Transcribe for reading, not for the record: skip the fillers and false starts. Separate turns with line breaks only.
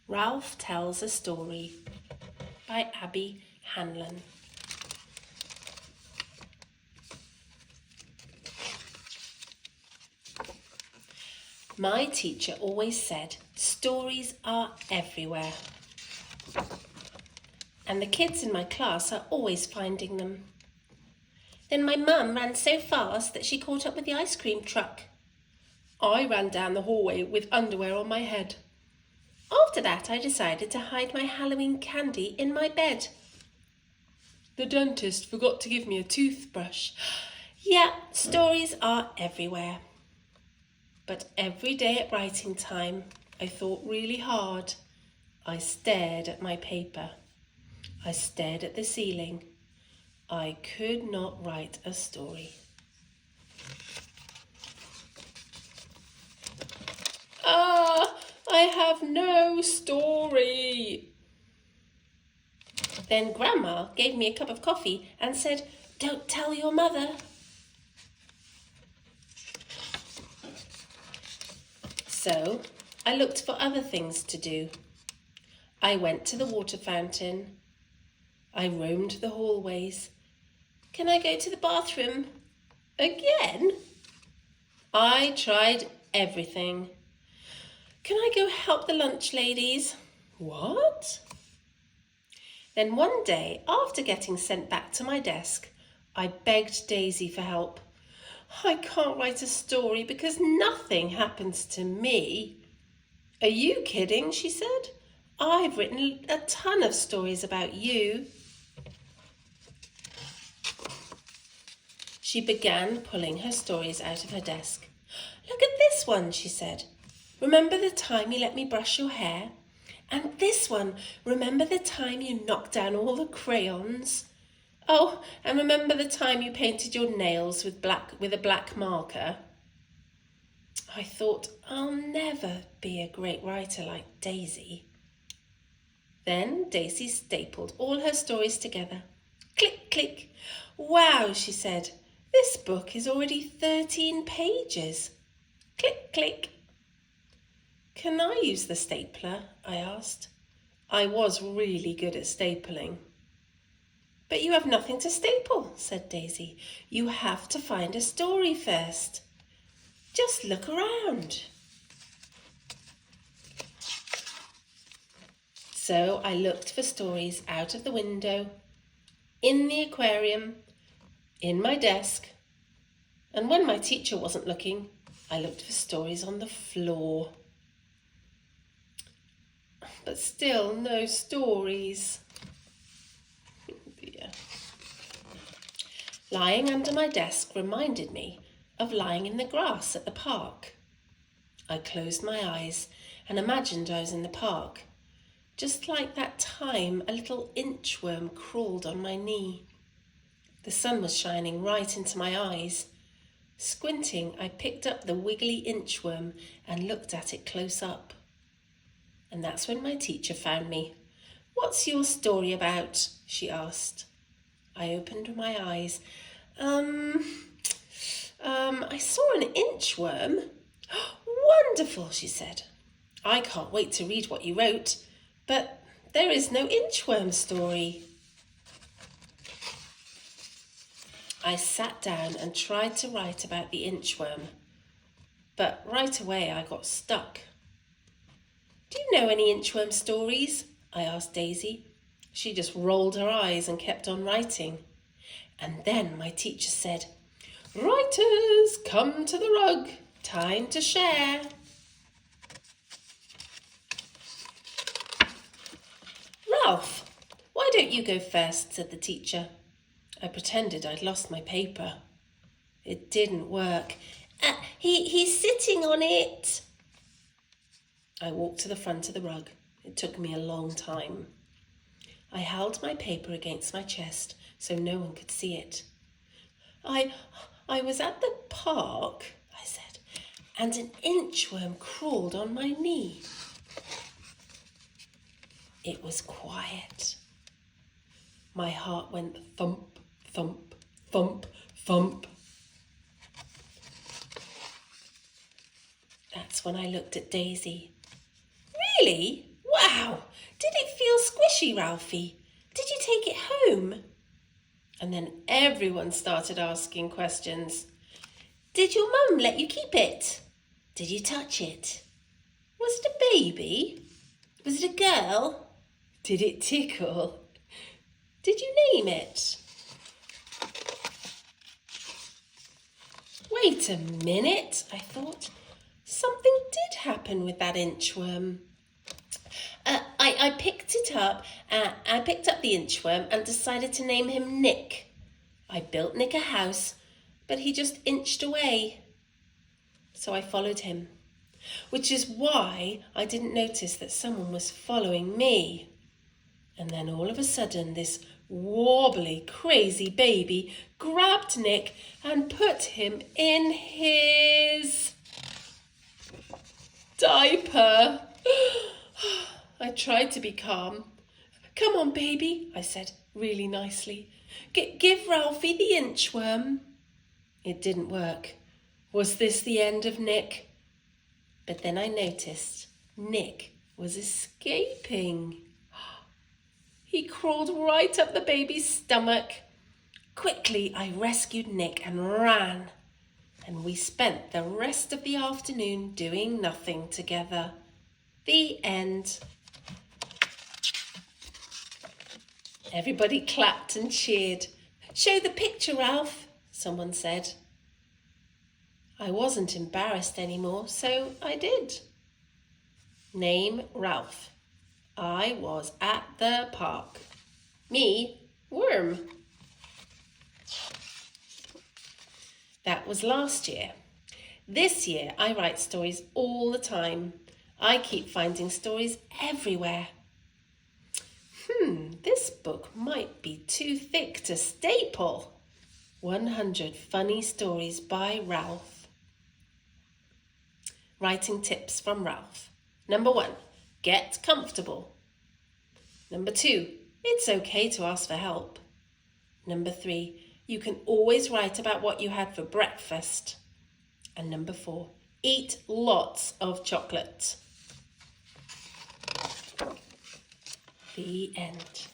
Ralph Tells a Story by Abby Hanlon. My teacher always said stories are everywhere. And the kids in my class are always finding them. Then my mum ran so fast that she caught up with the ice cream truck. I ran down the hallway with underwear on my head. After that, I decided to hide my Halloween candy in my bed. The dentist forgot to give me a toothbrush. Yeah, stories are everywhere. But every day at writing time, I thought really hard. I stared at my paper. I stared at the ceiling. I could not write a story. I have no story. Then Grandma gave me a cup of coffee and said, "Don't tell your mother." So I looked for other things to do. I went to the water fountain. I roamed the hallways. Can I go to the bathroom? Again? I tried everything. Can I go help the lunch ladies? What? Then one day, after getting sent back to my desk, I begged Daisy for help. I can't write a story because nothing happens to me. Are you kidding? She said. I've written a ton of stories about you. She began pulling her stories out of her desk. Look at this one, she said. Remember the time you let me brush your hair? And this one, remember the time you knocked down all the crayons? Oh, and remember the time you painted your nails with a black marker? I thought, I'll never be a great writer like Daisy. Then Daisy stapled all her stories together. Click, click. Wow, she said. This book is already 13 pages. Click, click. Can I use the stapler? I asked. I was really good at stapling. But you have nothing to staple, said Daisy. You have to find a story first. Just look around. So I looked for stories out of the window, in the aquarium, in my desk, and when my teacher wasn't looking, I looked for stories on the floor. But still no stories. Dear. Lying under my desk reminded me of lying in the grass at the park. I closed my eyes and imagined I was in the park. Just like that time a little inchworm crawled on my knee. The sun was shining right into my eyes. Squinting, I picked up the wiggly inchworm and looked at it close up. And that's when my teacher found me. What's your story about? She asked. I opened my eyes. I saw an inchworm. Wonderful, she said. I can't wait to read what you wrote, but there is no inchworm story. I sat down and tried to write about the inchworm, but right away I got stuck. Do you know any inchworm stories? I asked Daisy. She just rolled her eyes and kept on writing. And then my teacher said, "Writers, come to the rug. Time to share." Ralph, why don't you go first? Said the teacher. I pretended I'd lost my paper. It didn't work. He's sitting on it. I walked to the front of the rug. It took me a long time. I held my paper against my chest so no one could see it. I was at the park, I said, and an inchworm crawled on my knee. It was quiet. My heart went thump, thump, thump, thump. That's when I looked at Daisy. Really? Wow, did it feel squishy, Ralphie? Did you take it home? And then everyone started asking questions. Did your mum let you keep it? Did you touch it? Was it a baby? Was it a girl? Did it tickle? Did you name it? Wait a minute, I thought. Something did happen with that inchworm. I picked it up. I picked up the inchworm and decided to name him Nick. I built Nick a house, but he just inched away. So I followed him, which is why I didn't notice that someone was following me. And then all of a sudden, this wobbly, crazy baby grabbed Nick and put him in his diaper. I tried to be calm. Come on, baby, I said really nicely. Give Ralphie the inchworm. It didn't work. Was this the end of Nick? But then I noticed Nick was escaping. He crawled right up the baby's stomach. Quickly, I rescued Nick and ran. And we spent the rest of the afternoon doing nothing together. The end. Everybody clapped and cheered. Show the picture, Ralph, someone said. I wasn't embarrassed anymore, so I did. Name Ralph. I was at the park. Me, Worm. That was last year. This year, I write stories all the time. I keep finding stories everywhere. This book might be too thick to staple. 100 Funny Stories by Ralph. Writing tips from Ralph. Number 1, get comfortable. Number 2, it's okay to ask for help. Number 3, you can always write about what you had for breakfast. And number 4, eat lots of chocolate. The end.